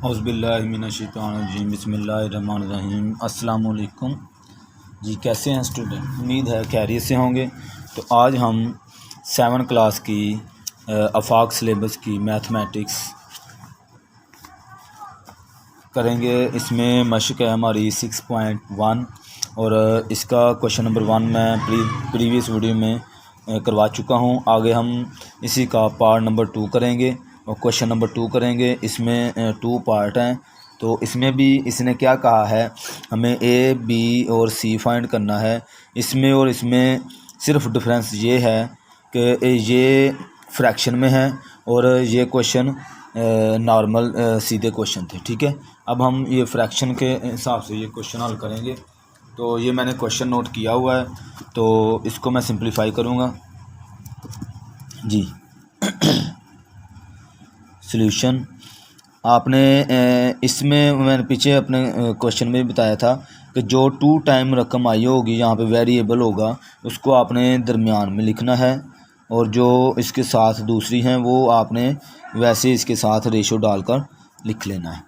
औज़ुबिल्लाहिमिनश्शैतानिर्रजीम बिस्मिल्लाहिर्रहमानिर्रहीम। अस्सलाम वालेकुम जी, कैसे हैं स्टूडेंट? उम्मीद है खैरियत से होंगे। तो आज हम 7 क्लास की आफाक सिलेबस की मैथमेटिक्स करेंगे। इसमें मशक है हमारी 6.1 और इसका क्वेश्चन नंबर 1 मैं प्रीवियस वीडियो में करवा चुका हूं। आगे हम इसी का पार्ट नंबर 2 करेंगे और क्वेश्चन नंबर 2 करेंगे। इसमें 2 पार्ट हैं। तो इसमें भी इसने क्या कहा है, हमें ए बी और सी फाइंड करना है। इसमें और इसमें सिर्फ डिफरेंस ये है कि ये फ्रैक्शन में है और ये क्वेश्चन नॉर्मल सीधे क्वेश्चन थे। ठीक है, अब हम ये फ्रैक्शन के हिसाब से ये क्वेश्चन हल करेंगे। तो ये मैंने क्वेश्चन नोट किया हुआ है, तो इसको मैं सिंप्लीफाई करूँगा जी। सॉल्यूशन आपने इसमें मैंने पीछे अपने क्वेश्चन में भी बताया था कि जो 2 टाइम रकम आई होगी, यहाँ पे वेरिएबल होगा, उसको आपने दरमियान में लिखना है और जो इसके साथ दूसरी हैं वो आपने वैसे इसके साथ रेशो डालकर लिख लेना है।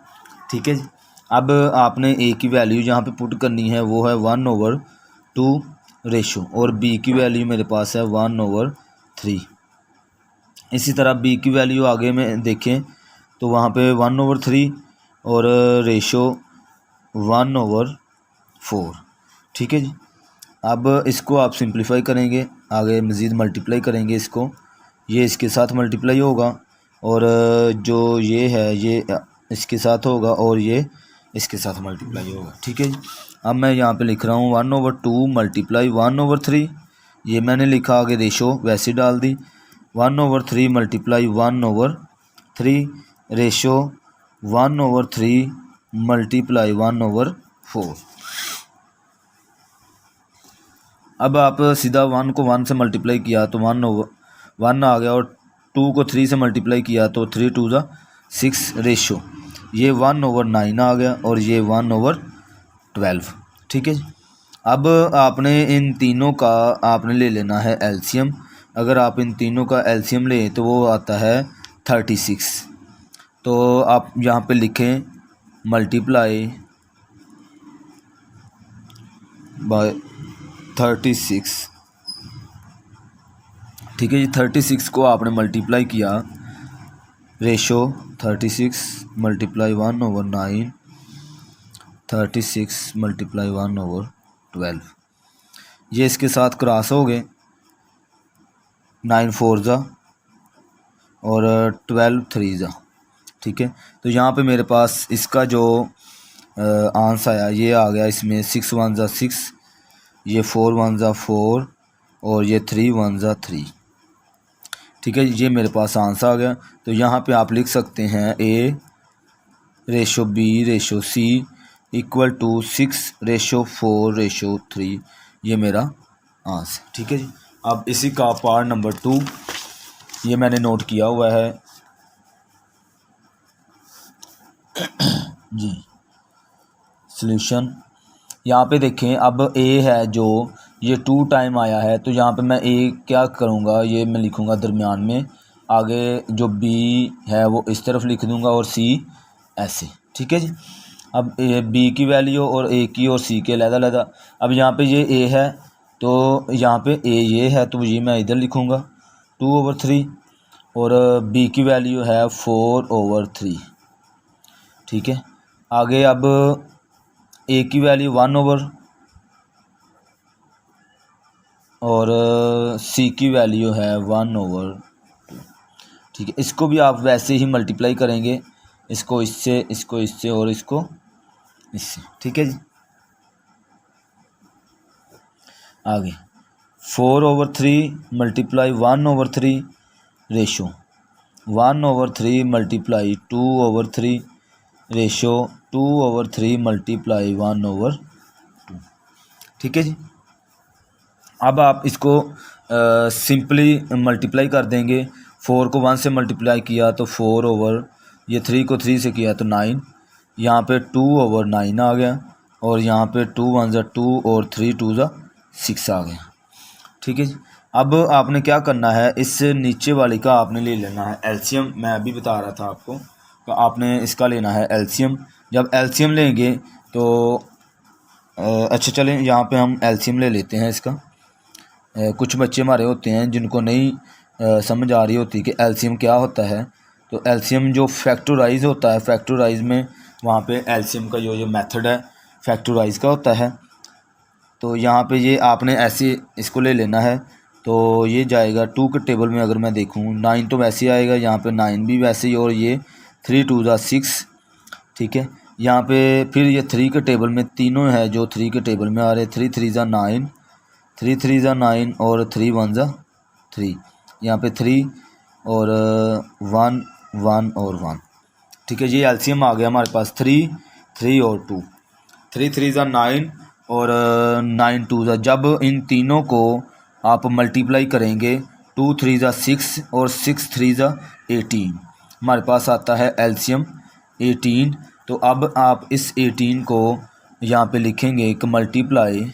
ठीक है जी। अब आपने ए की वैल्यू यहाँ पे पुट करनी है, वो है 1/2 रेशो, और बी की वैल्यू मेरे पास है 1/3। इसी तरह बी की वैल्यू आगे में देखें तो वहाँ पे 1/3 और रेशो 1/4। ठीक है जी। अब इसको आप सिंप्लीफाई करेंगे, आगे मज़ीद मल्टीप्लाई करेंगे इसको, ये इसके साथ मल्टीप्लाई होगा और जो ये है ये इसके साथ होगा और ये इसके साथ मल्टीप्लाई होगा। ठीक है जी। अब मैं यहाँ पे लिख रहा हूँ 1/2 मल्टीप्लाई 1/3, ये मैंने लिखा, आगे रेशो वैसे डाल दी, 1/3 मल्टीप्लाई 1/3 रेशो 1/3 मल्टीप्लाई 1/4। अब आप सीधा 1 को 1 से मल्टीप्लाई किया तो 1 आ गया और 2 को 3 से मल्टीप्लाई किया तो 3 2 ज़ा 6 रेशो ये 1/9 आ गया और ये 1/12। ठीक है जी। अब आपने इन तीनों का आपने ले लेना है एलसीएम। अगर आप इन तीनों का एलसीएम लें तो वो आता है 36। तो आप यहाँ पे लिखें मल्टीप्लाई बाय 36। ठीक है जी। 36 को आपने मल्टीप्लाई किया, रेशो 36 मल्टीप्लाई 1/9, 36 मल्टीप्लाई 1/12, ये इसके साथ क्रॉस हो गए, 9 4 ज़ा और 12 3 ज़ा। ठीक है, तो यहाँ पे मेरे पास इसका जो आंसर आया ये आ गया, इसमें 6 1 ज़ा 6, ये 4 1 ज़ा 4 और ये 3 1 ज़ा 3। ठीक है, ये मेरे पास आंसर आ गया। तो यहाँ पे आप लिख सकते हैं A ratio B ratio C equal to 6 ratio 4 ratio 3, ये मेरा आंसर। ठीक है जी। अब इसी का पार्ट नंबर 2 ये मैंने नोट किया हुआ है जी। सॉल्यूशन यहाँ पे देखें, अब ए है जो ये 2 टाइम आया है, तो यहाँ पे मैं ए क्या करूँगा, ये मैं लिखूँगा दरमियान में, आगे जो बी है वो इस तरफ लिख दूँगा और सी ऐसे। ठीक है जी। अब बी की वैल्यू और ए की और सी के अलग-अलग। अब यहाँ पे ये ए है तो यहाँ पे ए ये है तो ये मैं इधर लिखूँगा 2/3 और बी की वैल्यू है 4/3। ठीक है, आगे अब ए की वैल्यू 1 और सी की वैल्यू है 1/2। ठीक है, इसको भी आप वैसे ही मल्टीप्लाई करेंगे, इसको इससे और इसको इससे। ठीक है जी। आगे 4/3 multiply 1/3 ratio 1/3 multiply 2/3 ratio 2/3 multiply 1/2। ठीक है जी। अब आप इसको सिंपली मल्टीप्लाई कर देंगे। 4 को 1 से मल्टीप्लाई किया तो 4 ये 3 को 3 से किया तो 9, यहाँ पे 2/9 आ गया और यहाँ पे 2 1 ज़ा 2 और 3 2 ज़ा 6 आ गया। ठीक है जी। अब आपने क्या करना है, इससे नीचे वाली का आपने ले लेना है एलसीएम। मैं अभी बता रहा था आपको, आपने इसका लेना है एलसीएम। जब एलसीएम लेंगे तो अच्छा चलें यहाँ पे हम एलसीएम ले लेते हैं इसका। कुछ बच्चे हमारे होते हैं जिनको नहीं समझ आ रही होती कि एलसीएम क्या होता है। तो एलसीएम जो फैक्टराइज होता है, फैक्टराइज में वहाँ पे एलसीएम का जो मेथड है फैक्टराइज का होता है। तो यहाँ पे ये आपने ऐसे इसको ले लेना है। तो ये जाएगा 2 के टेबल में, अगर मैं देखूँ 9 तो वैसे आएगा, यहाँ पे 9 भी वैसे ही, और ये 3 2 ज़ा 6, ठीक है। यहाँ पे फिर ये 3 के टेबल में तीनों है जो 3 के टेबल में आ रहे, 3 3 ज़ा 9, 3 3 ज़ा 9 और 3 1 ज़ा 3। यहाँ पे 3 और 1 1 और 1, ठीक है। ये एलसीएम आ गया हमारे पास 3 3 और 2, 3 3 ज़ा 9 और 9 2 ज़ा। जब इन तीनों को आप मल्टीप्लाई करेंगे 2 3 ज़ा 6 और 6 3 ज़ा 18, हमारे पास आता है एलसीएम 18। तो अब आप इस 18 को यहाँ पे लिखेंगे कि मल्टीप्लाई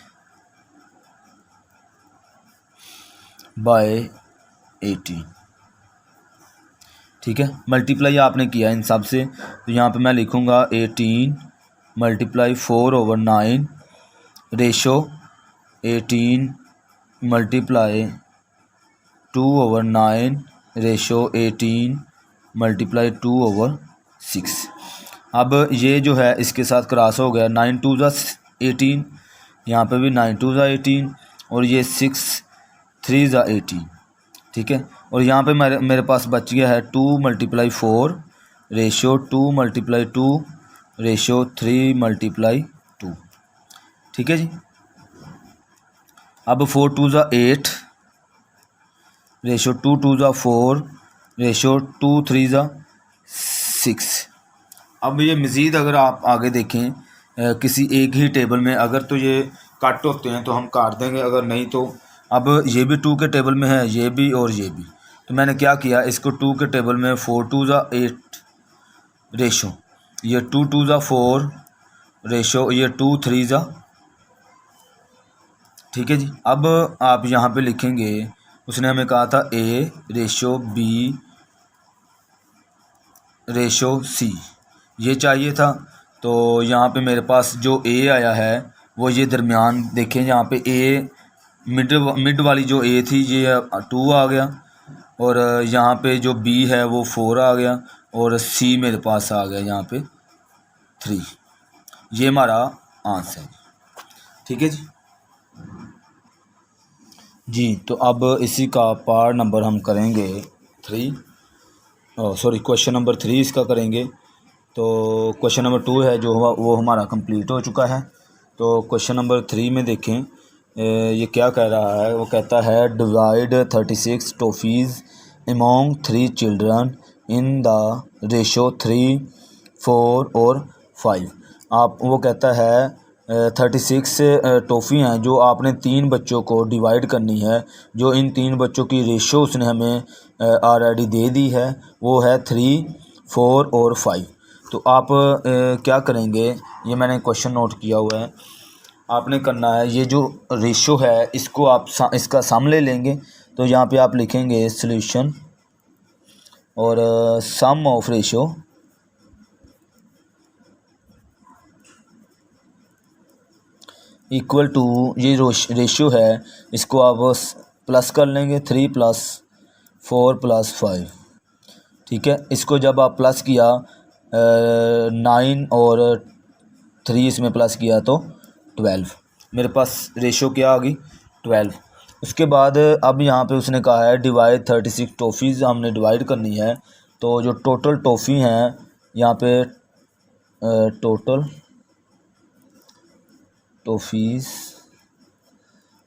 बाय 18, ठीक है। मल्टीप्लाई आपने किया इन सब से, तो यहाँ पे मैं लिखूँगा 18 multiply 4/9 ratio 18 multiply 2/9 ratio 18 multiply 2/6। अब ये जो है इसके साथ क्रॉस हो गया, 9 2 ज़ा 18, यहाँ पे भी 9 2 ज़ा 18 और ये 6 3 ज़ा 18, ठीक है। और यहाँ पे मेरे पास बच गया है 2 multiply 4 ratio 2 multiply 2 ratio 3 multiply 2, ठीक है जी। अब 4 2 ज़ा 8 रेशो 2 2 ज़ा 4 रेशो 2 3 ज़ा 6। अब ये मज़ीद अगर आप आगे देखें किसी एक ही टेबल में, अगर तो ये कट होते हैं तो हम काट देंगे, अगर नहीं तो अब ये भी 2 के टेबल में है, ये भी और ये भी। तो मैंने क्या किया, इसको 2 के टेबल में 4 2 ज़ा 8 रेशो ये 2 2 ज़ा 4 रेशो ये 2 3 ज़ा, ठीक है जी। अब आप यहाँ पे लिखेंगे, उसने हमें कहा था ए रेशो बी रेशो सी, ये चाहिए था। तो यहाँ पे मेरे पास जो ए आया है वो ये दरमियान देखें, यहाँ पे ए मिड वाली जो ए थी ये 2 आ गया, और यहाँ पे जो बी है वो 4 आ गया, और सी मेरे पास आ गया यहाँ पे 3। ये हमारा आंसर है, ठीक है जी। जी तो अब इसी का पार्ट नंबर हम करेंगे 3, क्वेश्चन नंबर 3 इसका करेंगे। तो क्वेश्चन नंबर 2 है जो वो हमारा कंप्लीट हो चुका है। तो क्वेश्चन नंबर 3 में देखें ये क्या कह रहा है। वो कहता है divide 36 toffees among 3 children in the ratio 3 4 और 5। आप वो कहता है 36 टॉफ़ी हैं जो आपने 3 बच्चों को डिवाइड करनी है, जो इन 3 बच्चों की रेशो उसने हमें ऑलरेडी दे दी है, वो है 3 4 और 5। तो आप क्या करेंगे, ये मैंने क्वेश्चन नोट किया हुआ है। आपने करना है ये जो रेशो है इसको आप इसका सम ले लेंगे। तो यहाँ पे आप लिखेंगे सॉल्यूशन और सम ऑफ रेशो इक्वल टू, ये रेशियो है इसको आप प्लस कर लेंगे 3 + 4 + 5, ठीक है। इसको जब आप प्लस किया 9 और 3 इसमें प्लस किया तो 12, मेरे पास रेशियो क्या आ गई 12। उसके बाद अब यहाँ पे उसने कहा है डिवाइड 36 टॉफ़ीज़ हमने डिवाइड करनी है। तो जो टोटल टॉफ़ी हैं यहाँ पे टोटल टॉफ़ीज़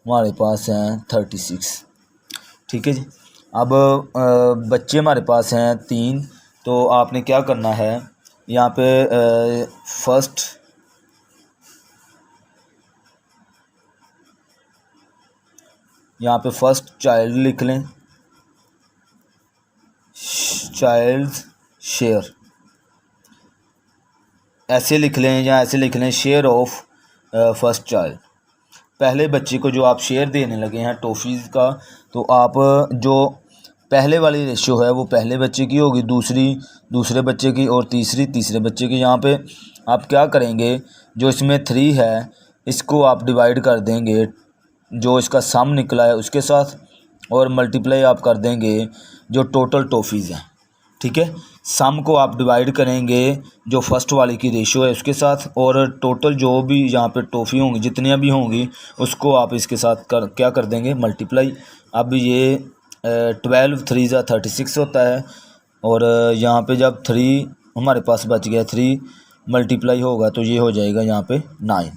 हमारे पास हैं 36, ठीक है जी। अब बच्चे हमारे पास हैं 3। तो आपने क्या करना है, यहाँ पे फर्स्ट चाइल्ड लिख लें, चाइल्ड्स शेयर ऐसे लिख लें या ऐसे लिख लें, शेयर ऑफ फर्स्ट चाइल्ड। पहले बच्चे को जो आप शेयर देने लगे हैं टॉफ़ीज़ का, तो आप जो पहले वाली रेशियो है वो पहले बच्चे की होगी, दूसरी दूसरे बच्चे की, और तीसरी तीसरे बच्चे की। यहाँ पे आप क्या करेंगे, जो इसमें 3 है इसको आप डिवाइड कर देंगे जो इसका सम निकला है उसके साथ, और मल्टीप्लाई आप कर देंगे जो टोटल टॉफ़ीज़ हैं। ठीक है, सम को आप डिवाइड करेंगे जो फर्स्ट वाले की रेशियो है उसके साथ, और टोटल जो भी यहाँ पे टॉफ़ी होंगी जितनी भी होंगी उसको आप इसके साथ क्या कर देंगे, मल्टीप्लाई। अब ये 12 3 ज़ा 36 होता है, और यहाँ पे जब 3 हमारे पास बच गया, 3 मल्टीप्लाई होगा तो ये हो जाएगा यहाँ पे 9।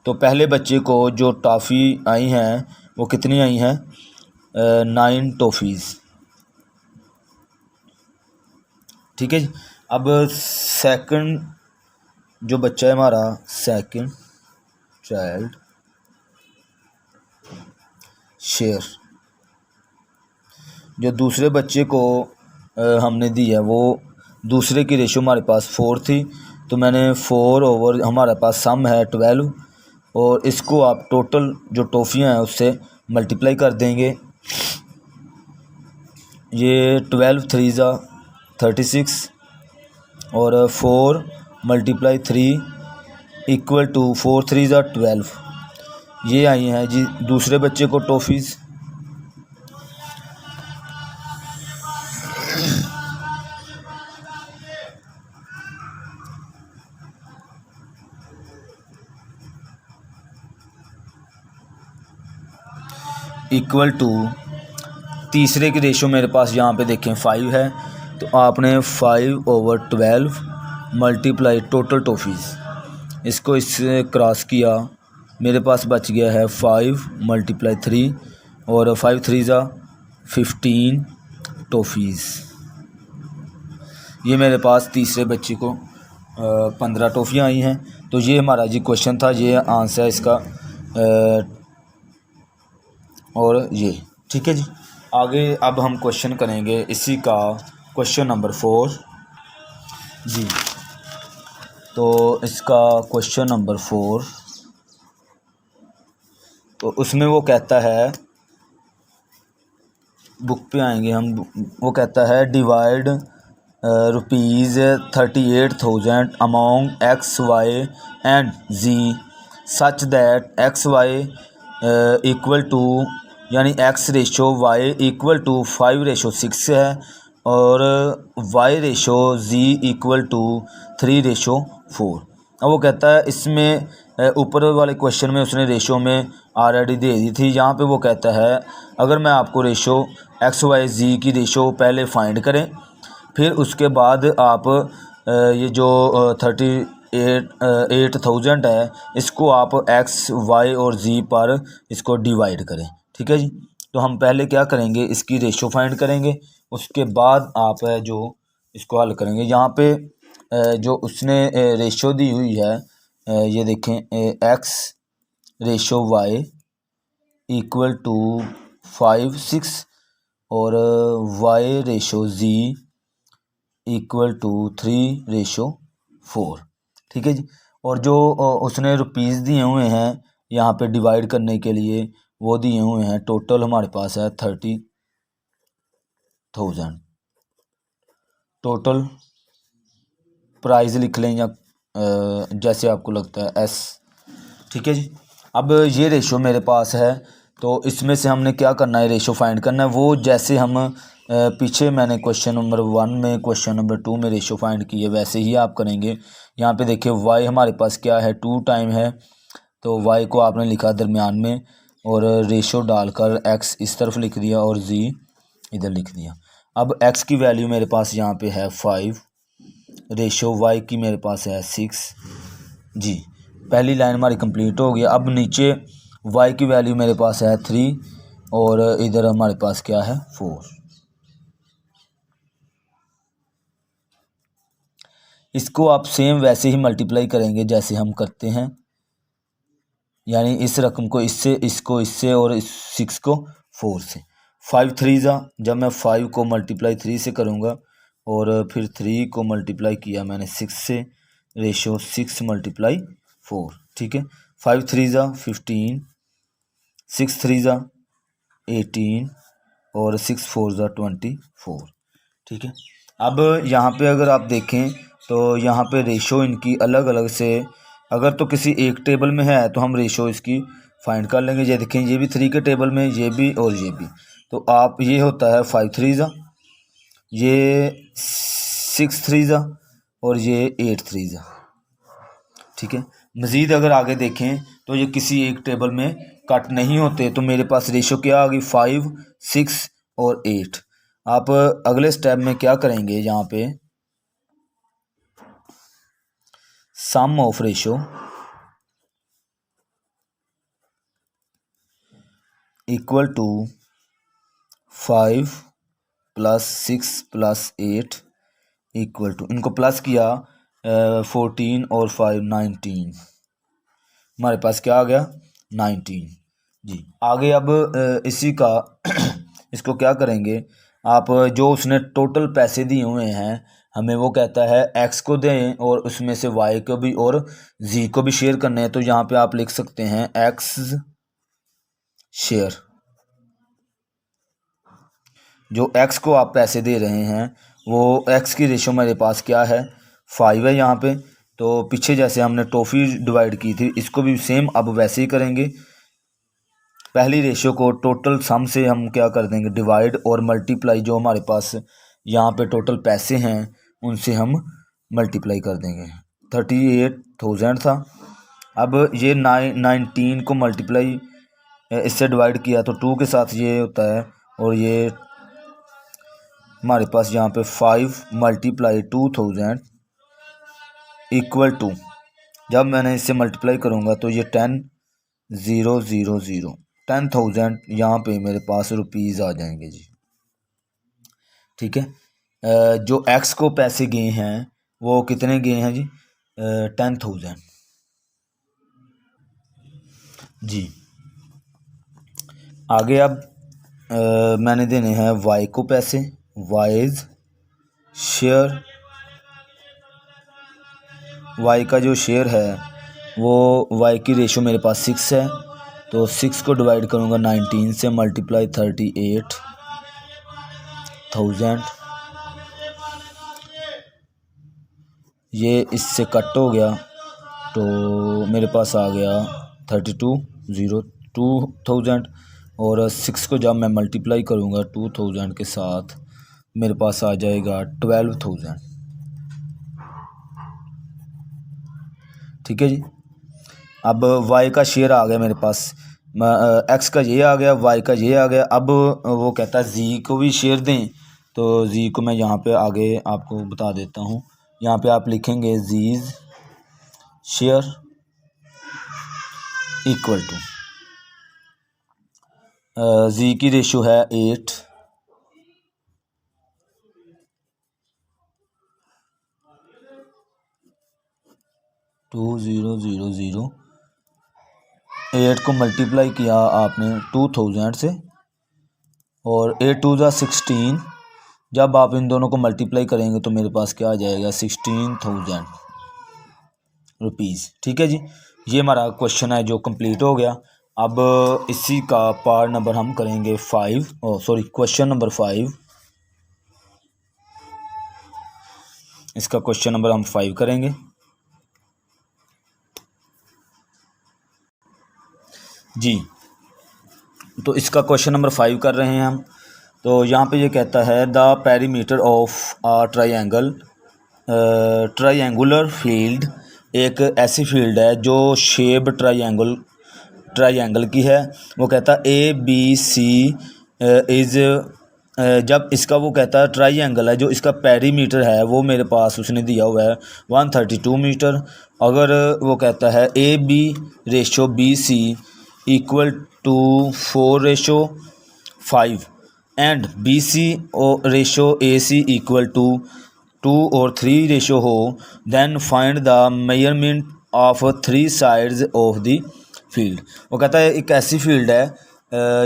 तो पहले बच्चे को जो टॉफ़ी आई हैं वो कितनी आई हैं, 9 टॉफ़ीज़। ठीक है जी। अब सेकंड जो बच्चा है हमारा, सेकंड चाइल्ड शेयर, जो दूसरे बच्चे को हमने दी है वो दूसरे की रेशियो हमारे पास 4 थी, तो मैंने 4 ओवर हमारे पास सम है 12, और इसको आप टोटल जो टॉफ़ियाँ हैं उससे मल्टीप्लाई कर देंगे। ये 12 3 ज़ा 36 और 4 मल्टीप्लाई 3 इक्वल टू 4 3 ज़ा 12। ये आई हैं जी दूसरे बच्चे को टॉफ़ीज़। इक्वल टू तीसरे की रेशियो मेरे पास यहाँ पे देखें 5 है, तो आपने 5 ओवर 12 मल्टीप्लाई टोटल टॉफ़ीज़, इसको इससे क्रॉस किया, मेरे पास बच गया है 5 मल्टीप्लाई 3, और 5 3 ज़ा 15 टॉफ़ीज़। ये मेरे पास तीसरे बच्चे को 15 टॉफ़ियाँ आई हैं। तो ये हमारा जी क्वेश्चन था, ये आंसर है इसका, और ये ठीक है जी। आगे अब हम क्वेश्चन करेंगे इसी का क्वेश्चन नंबर 4 जी। तो इसका क्वेश्चन नंबर 4, तो उसमें वो कहता है, बुक पे आएंगे हम, वो कहता है divide ₹38,000 among X Y and Z such that X Y equal to, यानी X ratio Y equal to 5:6 है, और Y ratio ji equal to 3:4। अब वो कहता है इसमें ऊपर वाले क्वेश्चन में उसने रेशो में ऑलरेडी दे दी थी, यहाँ पे वो कहता है अगर मैं आपको रेशो एक्स वाई जी की रेशो पहले फाइंड करें, फिर उसके बाद आप ये जो 38,000 है इसको आप एक्स वाई और जी पर इसको डिवाइड करें। ठीक है जी। तो हम पहले क्या करेंगे, इसकी रेशो फाइंड करेंगे, उसके बाद आप जो इसको हल करेंगे। यहाँ पे जो उसने रेशो दी हुई है, ये देखें, x ratio Y equal to 5:6 और Y ratio ji equal to 3:4। ठीक है जी। और जो उसने रुपीज़ दिए हुए हैं यहाँ पे डिवाइड करने के लिए, वो दिए हुए हैं टोटल हमारे पास है 30,000। टोटल प्राइस लिख लें या जैसे आपको लगता है एस। ठीक है जी। अब ये रेशो मेरे पास है, तो इसमें से हमने क्या करना है, रेशो फाइंड करना है। वो जैसे हम पीछे मैंने क्वेश्चन नंबर 1 में, क्वेश्चन नंबर 2 में रेशो फाइंड किए, वैसे ही आप करेंगे। यहाँ पे देखिए वाई हमारे पास क्या है, 2 टाइम है, तो वाई को आपने लिखा दरमियान में, और रेशो डालकर एक्स इस तरफ लिख दिया और जी इधर लिख दिया। अब एक्स की वैल्यू मेरे पास यहाँ पे है 5, रेशो वाई की मेरे पास है 6 जी। पहली लाइन हमारी कंप्लीट हो गई। अब नीचे वाई की वैल्यू मेरे पास है 3, और इधर हमारे पास क्या है 4। इसको आप सेम वैसे ही मल्टीप्लाई करेंगे जैसे हम करते हैं, यानी इस रकम को इससे, इसको इससे, और इस 6 को 4 से। 5 3 ज़ा, जब मैं 5 को मल्टीप्लाई 3 से करूँगा, और फिर 3 को मल्टीप्लाई किया मैंने 6 से, रेशो 6 मल्टीप्लाई 4। ठीक है। 5 3 ज़ा 15, 6 3 ज़ा 18, और 6 4 ज़ा 24। ठीक है। अब यहाँ पे अगर आप देखें तो यहाँ पे रेशो इनकी अलग अलग से, अगर तो किसी एक टेबल में है तो हम रेशो इसकी फाइंड कर लेंगे। ये देखें, ये भी 3 के टेबल में, ये भी और ये भी। तो आप, ये होता है 5 3 ज़ा, ये 6 3 ज़ा और ये 8 3 ज़ा। ठीक है। मज़ीद अगर आगे देखें तो ये किसी एक टेबल में कट नहीं होते। तो मेरे पास रेशो क्या आ गई, 5 6 और 8। आप अगले स्टेप में क्या करेंगे, यहाँ पे sum of ratio equal to 5 plus 6 plus 8 equal to, इनको प्लस किया 14 और 5 19। हमारे पास क्या आ गया, 19 जी। आगे अब इसी का इसको क्या करेंगे, आप जो उसने टोटल पैसे दिए हुए हैं, हमें वो कहता है एक्स को दें और उसमें से वाई को भी और जी को भी शेयर करने हैं। तो यहाँ पे आप लिख सकते हैं एक्स शेयर। जो एक्स को आप पैसे दे रहे हैं वो एक्स की रेशो मेरे पास क्या है, 5 है यहाँ पे। तो पीछे जैसे हमने टॉफ़ी डिवाइड की थी, इसको भी सेम अब वैसे ही करेंगे। पहली रेशो को टोटल सम से हम क्या कर देंगे, डिवाइड और मल्टीप्लाई, जो हमारे पास यहाँ पे टोटल पैसे हैं उनसे हम मल्टीप्लाई कर देंगे। 38,000 था। अब ये 19 को मल्टीप्लाई इससे डिवाइड किया तो 2 के साथ ये होता है, और ये हमारे पास यहाँ पे 5 मल्टीप्लाई 2000 इक्वल टू, जब मैंने इससे मल्टीप्लाई करूँगा तो ये 10,000 यहाँ पे मेरे पास रुपीज़ आ जाएंगे जी। ठीक है। जो एक्स को पैसे गए हैं वो कितने गए हैं जी, 10,000 जी। आगे अब मैंने देने हैं वाई को पैसे, वाइज शेयर। वाई का जो शेयर है वो, वाई की रेशो मेरे पास 6 है, तो 6 को डिवाइड करूँगा 19 से, मल्टीप्लाई 38,000। ये इससे कट हो गया तो मेरे पास आ गया 32,000। और 6 को जब मैं मल्टीप्लाई करूँगा 2000 के साथ, मेरे पास आ जाएगा 12,000। ठीक है जी। अब वाई का शेयर आ गया मेरे पास, एक्स का ये आ गया, वाई का ये आ गया। अब वो कहता है जी को भी शेयर दें, तो जी को मैं यहाँ पे आगे आपको बता देता हूँ। यहाँ पे आप लिखेंगे जीज शेयर इक्वल टू, जी की रेशो है 8, टू 0,0,0, 8 को मल्टीप्लाई किया आपने 2000 से, और 8 2 ज़ा 16। जब आप इन दोनों को मल्टीप्लाई करेंगे तो मेरे पास क्या आ जाएगा, 16,000 रुपीज़। ठीक है जी। ये हमारा क्वेश्चन है जो कंप्लीट हो गया। अब इसी का पार्ट नंबर हम करेंगे 5, क्वेश्चन नंबर 5। इसका क्वेश्चन नंबर हम 5 करेंगे जी। तो इसका क्वेश्चन नंबर 5 कर रहे हैं हम। तो यहाँ पे ये कहता है the perimeter of a triangular field, एक ऐसी फील्ड है जो शेप ट्रायंगल की है। वो कहता है ए बी सी इज़, जब इसका वो कहता है ट्रायंगल है, जो इसका पेरीमीटर है वो मेरे पास उसने दिया हुआ है 132 मीटर। अगर वो कहता है A B ratio B C equal to 4:5 and B C ratio A C equal to 2 और 3 रेशो हो, then find the measurement of 3 sides of the field. वो कहता है एक ऐसी फील्ड है,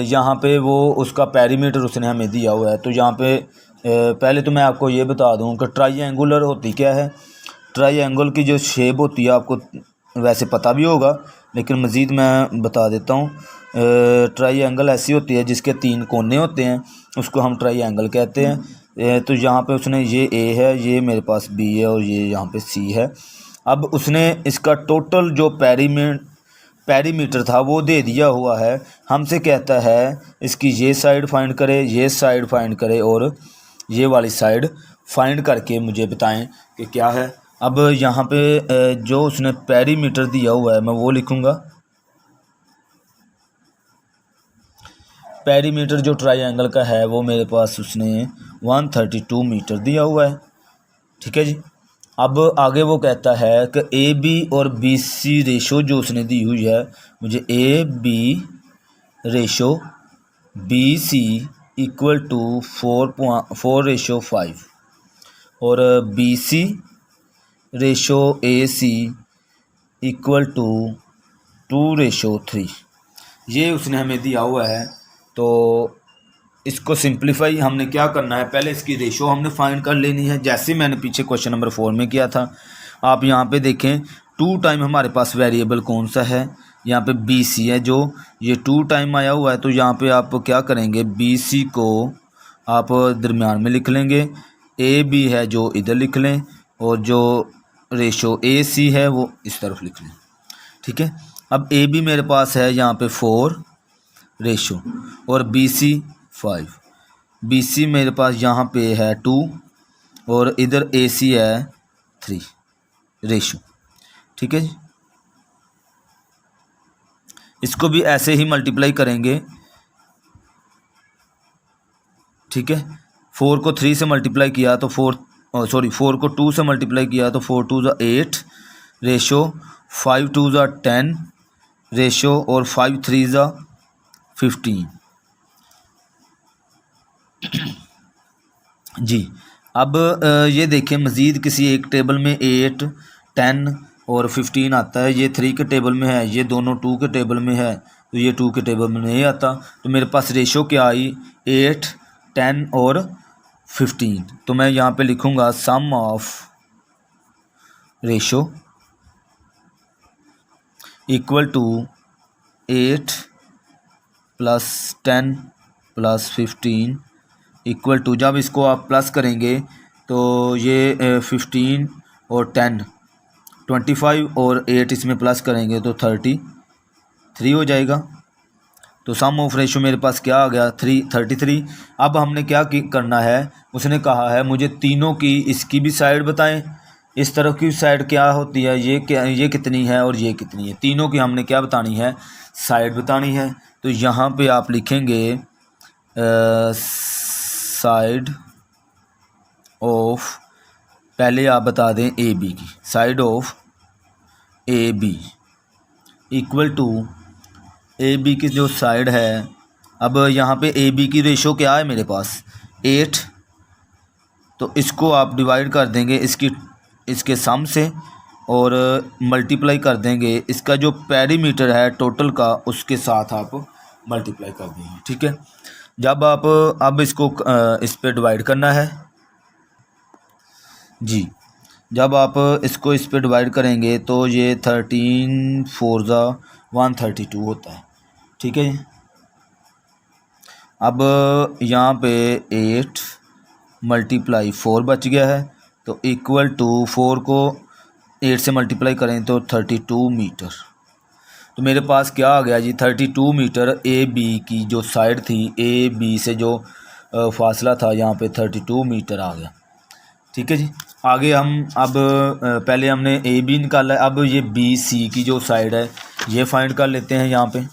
यहाँ पे वो उसका पेरीमीटर उसने हमें दिया हुआ है। तो यहाँ पे पहले तो मैं आपको ये बता दूँ कि ट्रायंगुलर होती क्या है। ट्रायंगल की जो शेप होती है आपको वैसे पता भी होगा, लेकिन मज़ीद मैं बता देता हूँ। ट्राई एंगल ऐसी होती है जिसके 3 कोने होते हैं, उसको हम ट्राई एंगल कहते हैं। तो यहाँ पे उसने ये ए है, ये मेरे पास बी है और ये यहाँ पे सी है। अब उसने इसका टोटल जो पेरीमीटर था वो दे दिया हुआ है। हमसे कहता है इसकी ये साइड फाइंड करे, ये साइड फाइंड करे और ये वाली साइड फाइंड करके मुझे बताएं कि क्या है। अब यहाँ पे जो उसने पेरीमीटर दिया हुआ है मैं वो लिखूँगा। पेरीमीटर जो ट्रायंगल का है वो मेरे पास उसने 132 मीटर दिया हुआ है, ठीक है जी। अब आगे वो कहता है कि ए बी और बी सी रेशो जो उसने दी हुई है, मुझे A B ratio B C equal to 4:5 और B C ratio A C equal to 2:3। ये उसने हमें दिया हुआ है। तो इसको सिंप्लीफाई हमने क्या करना है, पहले इसकी रेशो हमने फाइंड कर लेनी है, जैसे मैंने पीछे क्वेश्चन नंबर 4 में किया था। आप यहाँ पे देखें 2 टाइम हमारे पास वेरिएबल कौन सा है, यहाँ पे बी सी है, जो ये 2 टाइम आया हुआ है। तो यहाँ पे आप क्या करेंगे, बी सी को आप दरमियान में लिख लेंगे, ए बी है जो इधर लिख लें और जो रेशो ए सी है वो इस तरफ लिख लें, ठीक है। अब ए बी मेरे पास है यहाँ पे 4 रेशो और बी सी 5, बी सी मेरे पास यहाँ पे है 2 और इधर ए सी है 3 रेशो, ठीक है जी। इसको भी ऐसे ही मल्टीप्लाई करेंगे, ठीक है। 4 को 3 से मल्टीप्लाई किया तो 4 को 2 से मल्टीप्लाई किया तो 4 2 ज़ा 8 रेशो, 5 2 ज़ा 10 रेशो और 5 3 ज़ा 15 जी। अब ये देखें मज़ीद किसी एक टेबल में 8 10 और 15 आता है, ये 3 के टेबल में है, ये दोनों 2 के टेबल में है, तो ये 2 के टेबल में नहीं आता। तो मेरे पास रेशो क्या आई, 8 10 और 15। तो मैं यहाँ पे लिखूँगा sum of ratio equal to 8 plus 10 plus 15 equal to, जब इसको आप प्लस करेंगे तो ये 15 और 10 25 और 8 इसमें प्लस करेंगे तो 33 हो जाएगा। तो सम ऑफ रेशो मेरे पास क्या आ गया, 33। अब हमने क्या करना है, उसने कहा है मुझे तीनों की इसकी भी साइड बताएं, इस तरफ की साइड क्या होती है, ये कितनी है और ये कितनी है, तीनों की हमने क्या बतानी है, साइड बतानी है। तो यहाँ पे आप लिखेंगे साइड ऑफ, पहले आप बता दें ए बी की, side of A B equal to A B की जो साइड है। अब यहाँ पे ए बी की रेशो क्या है मेरे पास 8, तो इसको आप डिवाइड कर देंगे इसके सम से और मल्टीप्लाई कर देंगे इसका जो पेरीमीटर है टोटल का, उसके साथ आप मल्टीप्लाई कर देंगे, ठीक है। जब आप अब इसको इस पे डिवाइड करना है जी, जब आप इसको इस पे डिवाइड करेंगे तो ये 13 4 ज़ा 132 होता है, ठीक है। अब यहाँ पे 8 मल्टीप्लाई 4 बच गया है, तो इक्वल टू 4 को 8 से मल्टीप्लाई करें तो 32 मीटर। तो मेरे पास क्या आ गया जी, 32 मीटर ए बी की जो साइड थी, ए बी से जो फासला था यहाँ पे 32 मीटर आ गया, ठीक है जी। आगे हम अब पहले हमने ए बी निकाला है, अब ये बी सी की जो साइड है ये फाइंड कर लेते हैं। यहाँ पे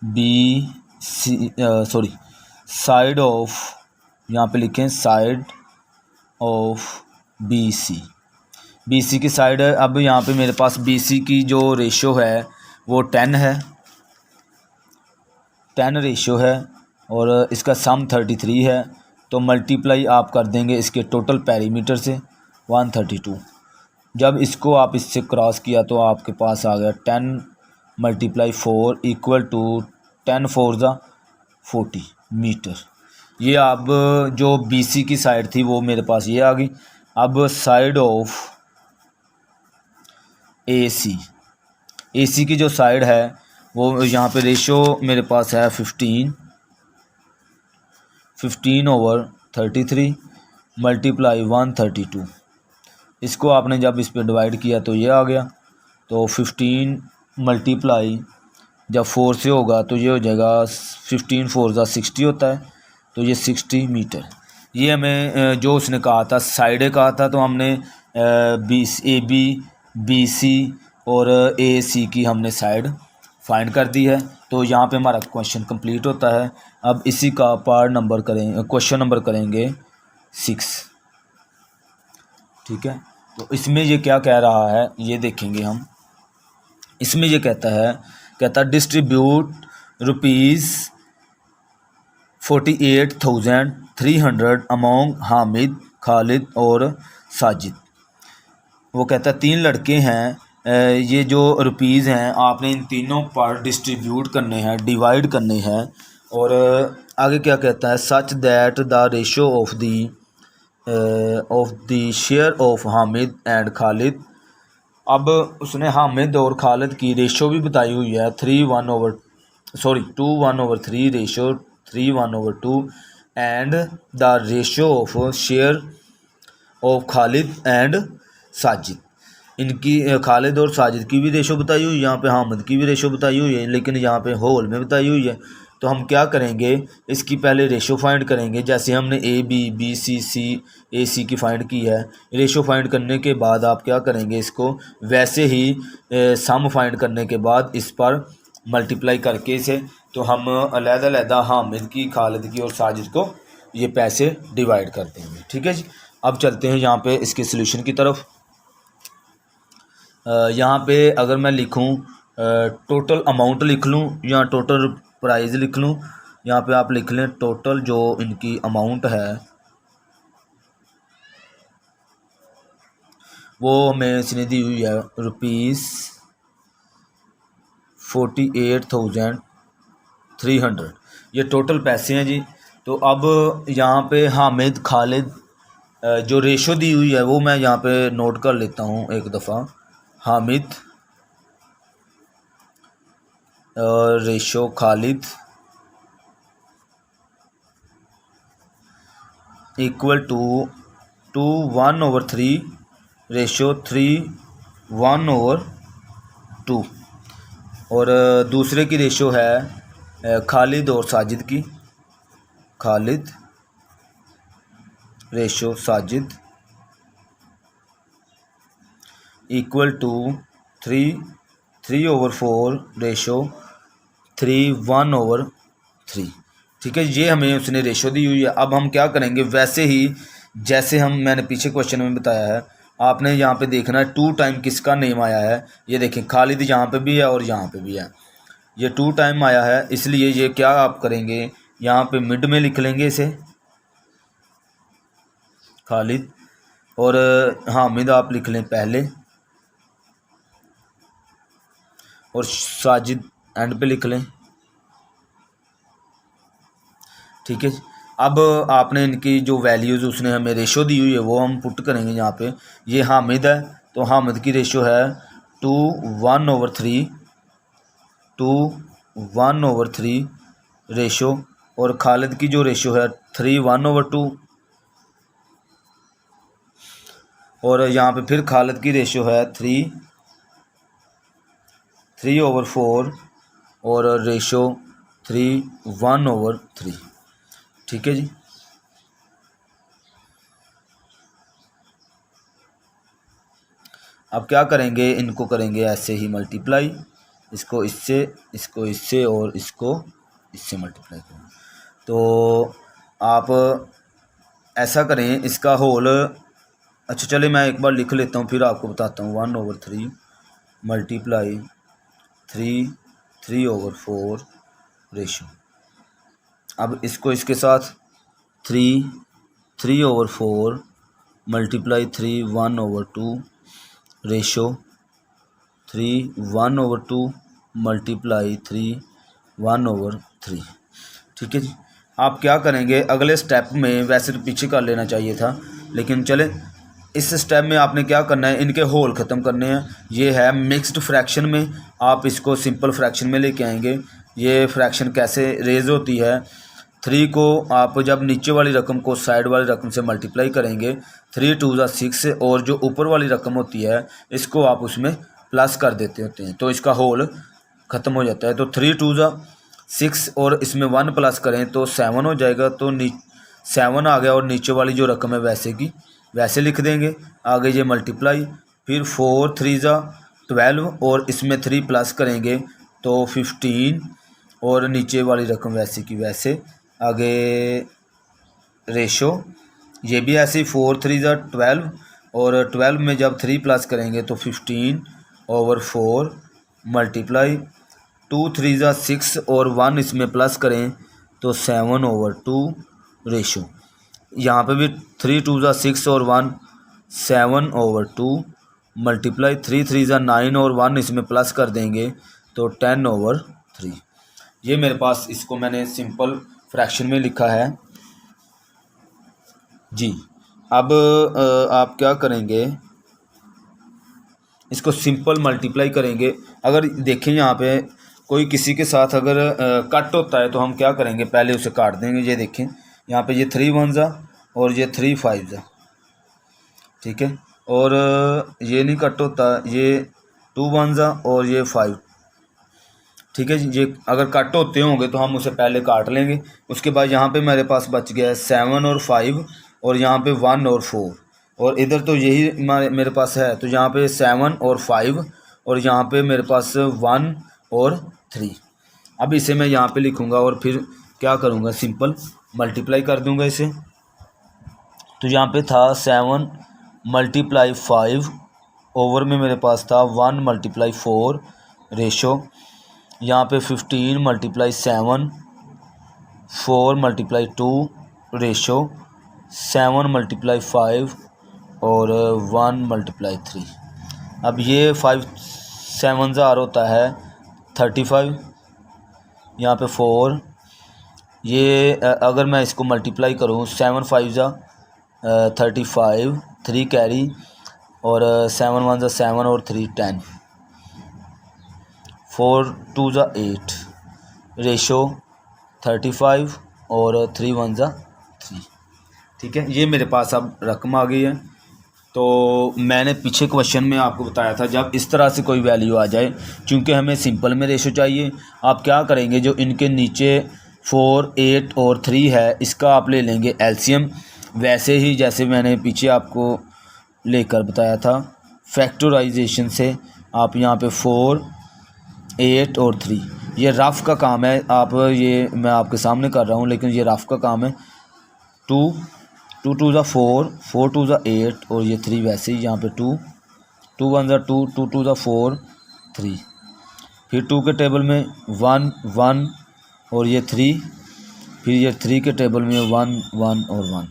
बी सी साइड ऑफ, यहाँ पे लिखें side of B C, B C की साइड है। अब यहाँ पे मेरे पास बी सी की जो रेशो है वो 10 है, 10 रेशो है और इसका सम 33 है। तो मल्टीप्लाई आप कर देंगे इसके टोटल पेरीमीटर से 132। जब इसको आप इससे क्रॉस किया तो आपके पास आ गया 10 × 4 इक्वल टू 10 4 ज़ा 40 मीटर। ये अब जो बी सी की साइड थी वो मेरे पास ये आ गई। अब side of A C, AC की जो साइड है वो यहाँ पे रेशो मेरे पास है 15/33 मल्टीप्लाई 132। इसको आपने जब इस पे डिवाइड किया तो ये आ गया। तो 15 मल्टीप्लाई जब 4 से होगा तो ये हो जाएगा 15 4 ज़ा 60 होता है, तो ये 60 मीटर। ये हमें जो उसने कहा था साइडें कहा था, तो हमने AB BC और AC की हमने साइड फाइंड कर दी है। तो यहाँ पे हमारा क्वेश्चन कंप्लीट होता है। अब इसी का पार्ट नंबर करेंगे, क्वेश्चन नंबर करेंगे 6। ठीक है, तो इसमें ये क्या कह रहा है ये देखेंगे हम। इसमें ये कहता डिस्ट्रीब्यूट ₹48,300 अमोंग हामिद, खालिद और साजिद। वो कहता है 3 लड़के हैं, ये जो रुपीज़ हैं आपने इन तीनों पर डिस्ट्रीब्यूट करने हैं, डिवाइड करने हैं। और आगे क्या कहता है, such that the ratio of the share of Hamid and Khalid. अब उसने हामिद और खालिद की रेशो भी बताई हुई है 2:1/3 ratio 3:1/2 and the ratio of share of Khalid and Sajid. इनकी खालिद और साजिद की भी रेशो बताई हुई है, यहाँ पे हामिद की भी रेशो बताई हुई है, लेकिन यहाँ पे होल में बताई हुई है। तो हम क्या करेंगे, इसकी पहले रेशो फाइंड करेंगे। जैसे हमने AB BC AC की फाइंड की है, रेशो फाइंड करने के बाद आप क्या करेंगे, इसको वैसे ही सम फाइंड करने के बाद इस पर मल्टीप्लाई करके इसे, तो हम अलग-अलग हामिद की, खालिद की और साजिद को ये पैसे डिवाइड कर देंगे। ठीक है जी, अब चलते हैं यहाँ पे इसके सोल्यूशन की तरफ। यहाँ पे अगर मैं लिखूँ टोटल अमाउंट लिख लूँ या टोटल प्राइस लिख लूँ, यहाँ पे आप लिख लें टोटल जो इनकी अमाउंट है वो हमें इसने दी हुई है ₹48,300। ये टोटल पैसे हैं जी। तो अब यहाँ पे हामिद खालिद जो रेशो दी हुई है वो मैं यहाँ पे नोट कर लेता हूँ एक दफ़ा। Hamid ratio Khalid equal to 1/3 ratio 3:1/2। और दूसरे की रेशो है खालिद और साजिद की, Khalid ratio Sajid equal to 3/4 ratio 3:1/3। ठीक है, ये हमें उसने रेशो दी हुई है। अब हम क्या करेंगे, वैसे ही जैसे मैंने पीछे क्वेश्चन में बताया है, आपने यहाँ पे देखना है 2 टाइम किसका नेम आया है। ये देखें खालिद यहाँ पे भी है और यहाँ पे भी है, ये 2 टाइम आया है, इसलिए ये क्या आप करेंगे, यहाँ पे मिड में लिख लेंगे इसे खालिद, और हामिद आप लिख लें पहले और साजिद एंड पे लिख लें। ठीक है, अब आपने इनकी जो वैल्यूज़ उसने हमें रेशो दी हुई है वो हम पुट करेंगे यहाँ पे। ये हामिद है तो हामिद की रेशो है 2:1/3 रेशो, और खालिद की जो रेशो है 3:1/2, और यहाँ पे फिर खालिद की रेशो है 3/4 और रेशो 3:1/3। ठीक है जी, अब क्या करेंगे, इनको करेंगे ऐसे ही मल्टीप्लाई, इसको इससे, इसको इससे और इसको इससे मल्टीप्लाई करें। तो आप ऐसा करें, इसका होल, अच्छा चले मैं एक बार लिख लेता हूँ फिर आपको बताता हूँ। 1/3 मल्टीप्लाई 3/4 रेशो। अब इसको इसके साथ 3/4 मल्टीप्लाई 3:1/2 रेशो 3:1/2 मल्टीप्लाई 3:1/3। ठीक है जी, आप क्या करेंगे अगले स्टेप में, वैसे तो पीछे कर लेना चाहिए था लेकिन चले इस स्टेप में आपने क्या करना है, इनके होल ख़त्म करने हैं। ये है मिक्स्ड फ्रैक्शन में, आप इसको सिंपल फ्रैक्शन में लेके आएंगे। ये फ्रैक्शन कैसे रेज होती है, 3 को आप जब नीचे वाली रकम को साइड वाली रकम से मल्टीप्लाई करेंगे, 3 2 ज़ा 6, और जो ऊपर वाली रकम होती है इसको आप उसमें प्लस कर देते होते हैं, तो इसका होल ख़त्म हो जाता है। तो 3 2 ज़ा 6 और इसमें 1 प्लस करें तो 7 हो जाएगा। तो 7 आ गया और नीचे वाली जो रकम है वैसे की वैसे लिख देंगे। आगे ये मल्टीप्लाई, फिर 4 3 ज़ा 12 और इसमें 3 प्लस करेंगे तो 15 और नीचे वाली रकम वैसे की वैसे। आगे रेशो, ये भी ऐसे ही 4 3 ज़ा 12 और 12 में जब 3 प्लस करेंगे तो 15/4 मल्टीप्लाई 2 3 ज़ा 6 और 1 इसमें प्लस करें तो 7/2 रेशो। यहाँ पे भी 3 2 ज़ा 6 और 1 7/2 मल्टीप्लाई 3 3 ज़ा 9 और 1 इसमें प्लस कर देंगे तो 10/3। ये मेरे पास इसको मैंने सिंपल फ्रैक्शन में लिखा है जी। अब आप क्या करेंगे, इसको सिंपल मल्टीप्लाई करेंगे। अगर देखें यहाँ पे कोई किसी के साथ अगर कट होता है तो हम क्या करेंगे, पहले उसे काट देंगे। ये देखें यहाँ पे ये 3 1 ज़ा और ये 3 5 ज़ा, ठीक है। और ये नहीं कट होता, ये 2 1 ज़ा और ये 5, ठीक है जी। ये अगर कट होते होंगे तो हम उसे पहले काट लेंगे। उसके बाद यहाँ पे मेरे पास बच गया है 7 और 5 और यहाँ पे 1 और 4 और इधर तो यही मेरे पास है। तो यहाँ पे 7 और 5 और यहाँ पे मेरे पास 1 और 3। अब इसे मैं यहाँ पे लिखूँगा और फिर क्या करूँगा, सिंपल मल्टीप्लाई कर दूँगा इसे। तो यहाँ पे था 7 × 5 ओवर में मेरे पास था 1 × 4 रेशो। यहाँ पे 15 × 7 4 × 2 रेशो 7 × 5 और 1 × 3। अब ये 5 7 ज़ा होता है 35, यहाँ पे 4। ये अगर मैं इसको मल्टीप्लाई करूँ 7 5 ज़ा 35, 3 कैरी और 7 1 ज़ा 7 और 3 10, 4 2 ज़ा 8 रेशो 35 और 3 1 ज़ा 3, ठीक है। ये मेरे पास अब रकम आ गई है। तो मैंने पीछे क्वेश्चन में आपको बताया था जब इस तरह से कोई वैल्यू आ जाए, चूँकि हमें सिंपल में रेशो चाहिए, आप क्या करेंगे, जो इनके नीचे 4 8 और 3 है इसका आप ले लेंगे एलसीएम, वैसे ही जैसे मैंने पीछे आपको लेकर बताया था फैक्टराइजेशन से। आप यहाँ पे 4 8 और 3, ये रफ़ का काम है, आप ये मैं आपके सामने कर रहा हूँ लेकिन ये रफ़ का काम है। 2 2 ज़ा 4 4 2 ज़ा 8 और ये 3 वैसे ही यहाँ पे 2 2 1 ज़ा 2 2 2 ज़ा 4 3, फिर 2 के टेबल में 1 1 और ये 3, फिर ये 3 के टेबल में 1 1 और 1,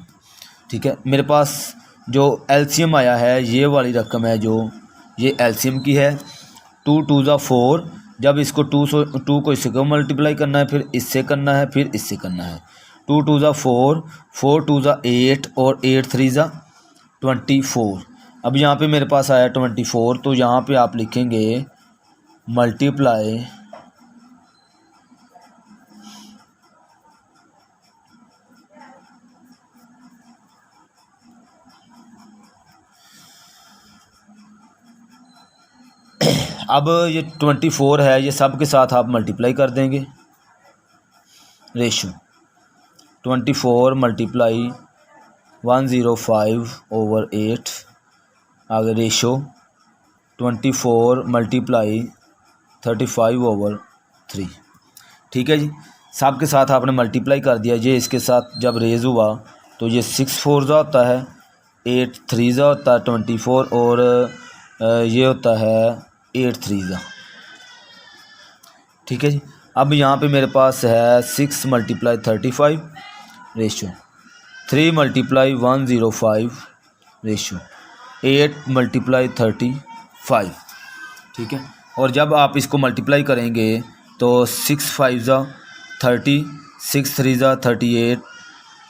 ठीक है। मेरे पास जो एलसीएम आया है ये वाली रकम है, जो ये एलसीएम की है। 2 2 ज़ा 4, जब इसको 2 को इससे मल्टीप्लाई करना है, फिर इससे करना है, फिर इससे करना है। 2 2 ज़ा 4 4 2 ज़ा 8 और 8 3 ज़ा 24। अब यहाँ पे मेरे पास आया 24, तो यहाँ पे आप लिखेंगे मल्टीप्लाई अब ये 24 है, ये सब के साथ आप मल्टीप्लाई कर देंगे। रेशो 24 × 105/8, आगे रेशो 24 × 35/3, ठीक है जी। सब के साथ आपने मल्टीप्लाई कर दिया। ये इसके साथ जब रेज़ हुआ तो ये 6 4 ज़ा होता है, 8 3 ज़ा होता है 24 और ये होता है 8 3 ज़ा, ठीक है जी। अब यहाँ पे मेरे पास है 6 × 35 रेशो 3 × 105 रेशो 8 × 35, ठीक है। और जब आप इसको मल्टीप्लाई करेंगे तो 6 5 ज़ा 30 6 3 ज़ा 38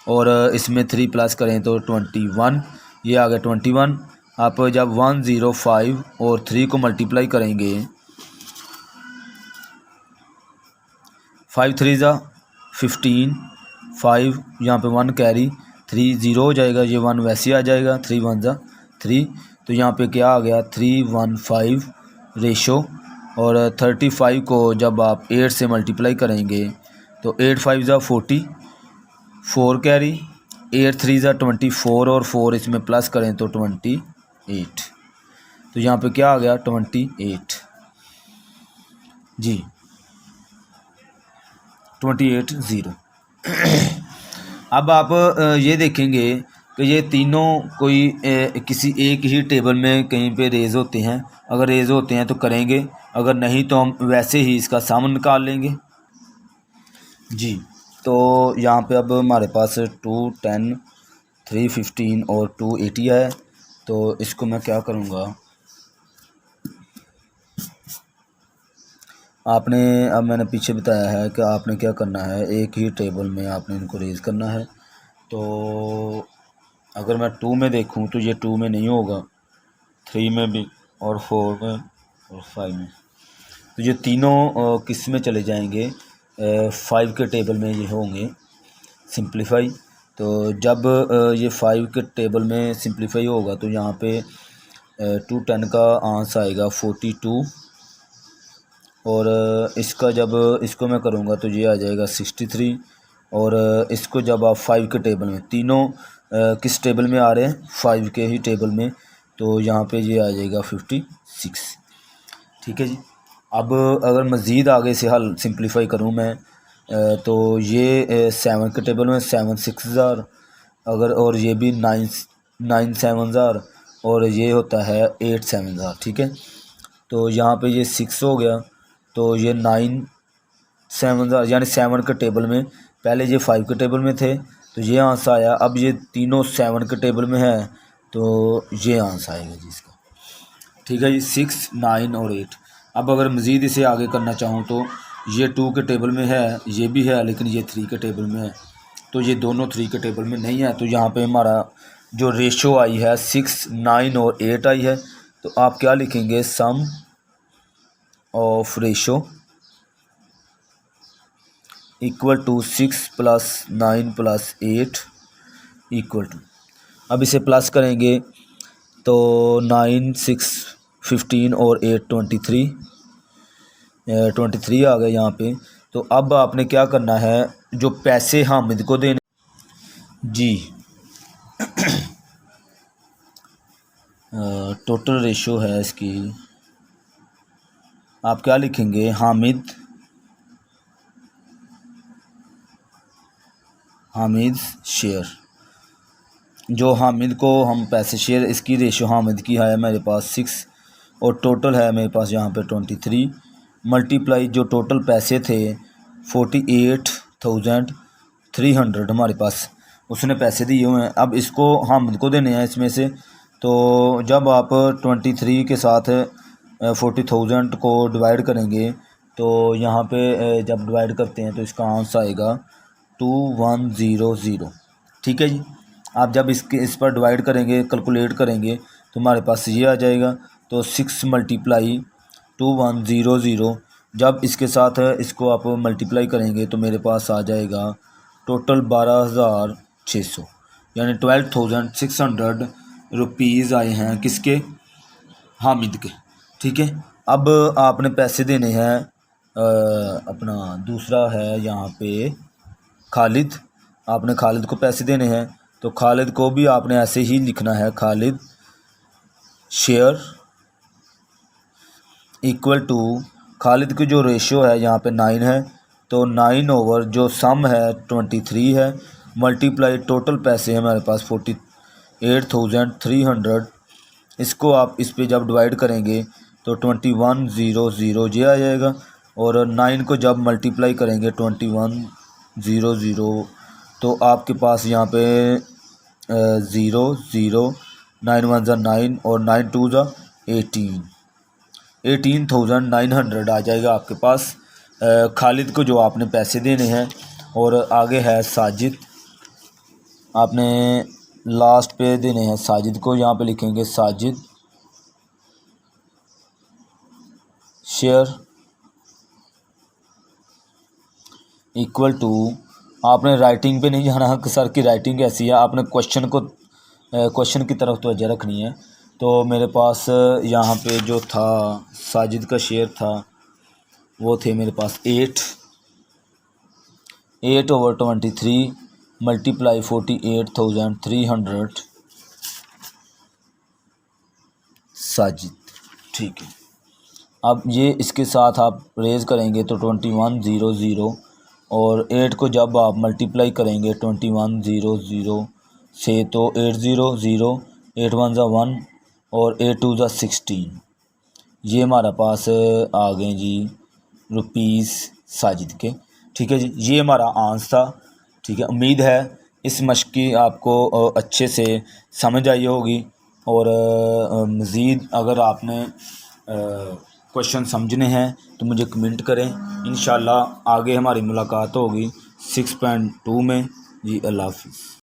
और इसमें 3 प्लस करें तो 21 ये आ गया 21। आप जब 105 और 3 को मल्टीप्लाई करेंगे, 5 3 ज़ा 15, 5 यहाँ पे 1 कैरी, 3 ज़ीरो हो जाएगा, ये 1 वैसे आ जाएगा, 3 1 ज़ा 3, तो यहाँ पे क्या आ गया 315 रेशो। और 35 को जब आप 8 से मल्टीप्लाई करेंगे तो 8 5 ज़ा 40, 4 कैरी, 8 3 ज़ा 24 और 4 इसमें प्लस करें तो 28, तो यहाँ पे क्या आ गया 28 जी, 28 0। अब आप ये देखेंगे कि ये तीनों कोई किसी एक ही टेबल में कहीं पे रेज़ होते हैं। अगर रेज़ होते हैं तो करेंगे, अगर नहीं तो हम वैसे ही इसका सम निकाल लेंगे जी। तो यहाँ पे अब हमारे पास 2 10 3 15 और 2 80 है। तो इसको मैं क्या करूँगा, आपने अब मैंने पीछे बताया है कि आपने क्या करना है, एक ही टेबल में आपने इनको रेज़ करना है। तो अगर मैं 2 में देखूं तो ये 2 में नहीं होगा, 3 में भी और 4 में और 5 में, तो ये तीनों किस में चले जाएंगे, 5 के टेबल में ये होंगे सिंप्लीफाई। तो जब ये 5 के टेबल में सिंप्लीफाई होगा तो यहाँ पे 2 10 का आंसर आएगा 42, और इसका जब इसको मैं करूँगा तो ये आ जाएगा 63, और इसको जब आप 5 के टेबल में, तीनों किस टेबल में आ रहे हैं 5 के ही टेबल में, तो यहाँ पे ये आ जाएगा 56। ठीक है जी। अब अगर मज़ीद आगे से हल सिंप्लीफाई करूँ मैं तो ये 7 के टेबल में 7 6 ज़ार, अगर और ये भी 9 7 ज़ार, और ये होता है 8 7 ज़ार। ठीक है, तो यहाँ पे ये 6 हो गया, तो ये 9 7 ज़ार यानी 7 के टेबल में, पहले ये 5 के टेबल में थे तो ये आंसर आया, अब ये तीनों 7 के टेबल में है तो ये आंसर आएगा जी इसका। ठीक है जी, 6 9 और 8। अब अगर मज़ीद इसे आगे करना चाहूँ तो ये 2 के टेबल में है, ये भी है, लेकिन ये 3 के टेबल में है, तो ये दोनों 3 के टेबल में नहीं है। तो यहाँ पे हमारा जो रेशो आई है 6 9 और 8 आई है, तो आप क्या लिखेंगे, sum of ratio equal to 6 + 9 + 8 equal to, अब इसे प्लस करेंगे तो 9 6 15 और 8 23 आ गए यहाँ पे। तो अब आपने क्या करना है, जो पैसे हामिद को देने जी टोटल रेशो है इसकी, आप क्या लिखेंगे, हामिद शेयर, जो हामिद को हम पैसे शेयर, इसकी रेशो हामिद की है मेरे पास 6 और टोटल है मेरे पास यहाँ पे 23 मल्टीप्लाई जो टोटल पैसे थे 48,300 हमारे पास उसने पैसे दिए हुए हैं। अब इसको हामिद को देने हैं इसमें से, तो जब आप 23 के साथ 40,000 को डिवाइड करेंगे तो यहाँ पे जब डिवाइड करते हैं तो इसका आंसर आएगा 2100। ठीक है जी। आप जब इस पर डिवाइड करेंगे, कैलकुलेट करेंगे तो हमारे पास ये आ जाएगा, तो 6 × 2100, जब इसके साथ इसको आप मल्टीप्लाई करेंगे तो मेरे पास आ जाएगा टोटल 12,600 यानी 12,600 रुपीज़ आए हैं किसके, हामिद के। ठीक है, अब आपने पैसे देने हैं अपना दूसरा है यहाँ पे खालिद, आपने खालिद को पैसे देने हैं, तो खालिद को भी आपने ऐसे ही लिखना है, Khalid share equal to, Khalid की जो रेशियो है यहाँ पे 9 है, तो 9 ओवर जो सम है 23 है, मल्टीप्लाई टोटल पैसे हैं हमारे पास 48,300, इसको आप इस पे जब डिवाइड करेंगे तो 2100 ये आ जाएगा, और 9 को जब मल्टीप्लाई करेंगे 2100 तो आपके पास यहाँ पे 0 0 9 1 ज़ा 9 और 9 2 ज़ा 18,900 आ जाएगा आपके पास खालिद को जो आपने पैसे देने हैं। और आगे है साजिद, आपने लास्ट पे देने हैं साजिद को। यहाँ पे लिखेंगे साजिद शेयर इक्वल टू, आपने राइटिंग पे नहीं जाना कि सर की राइटिंग कैसी है, आपने क्वेश्चन की तरफ तवज्जो रखनी है। तो मेरे पास यहाँ पे जो था साजिद का शेयर था वो थे मेरे पास 8/23 मल्टीप्लाई 48,300 साजिद, ठीक है। अब ये इसके साथ आप रेज़ करेंगे तो 2100 और 8 को जब आप मल्टीप्लाई करेंगे 2100 से तो 800, 8 1 ज़ा 1 और 8 2 ज़ा 16, ये हमारा पास आ गए जी रुपीज़ साजिद के, ठीक है जी। ये हमारा आंसर था, ठीक है। उम्मीद है इस मश्क की आपको अच्छे से समझ आई होगी और मज़ीद अगर आपने क्वेश्चन समझने हैं तो मुझे कमेंट करें। इंशाल्लाह आगे हमारी मुलाकात होगी 6.2 में जी। अल्लाह हाफ़िज़।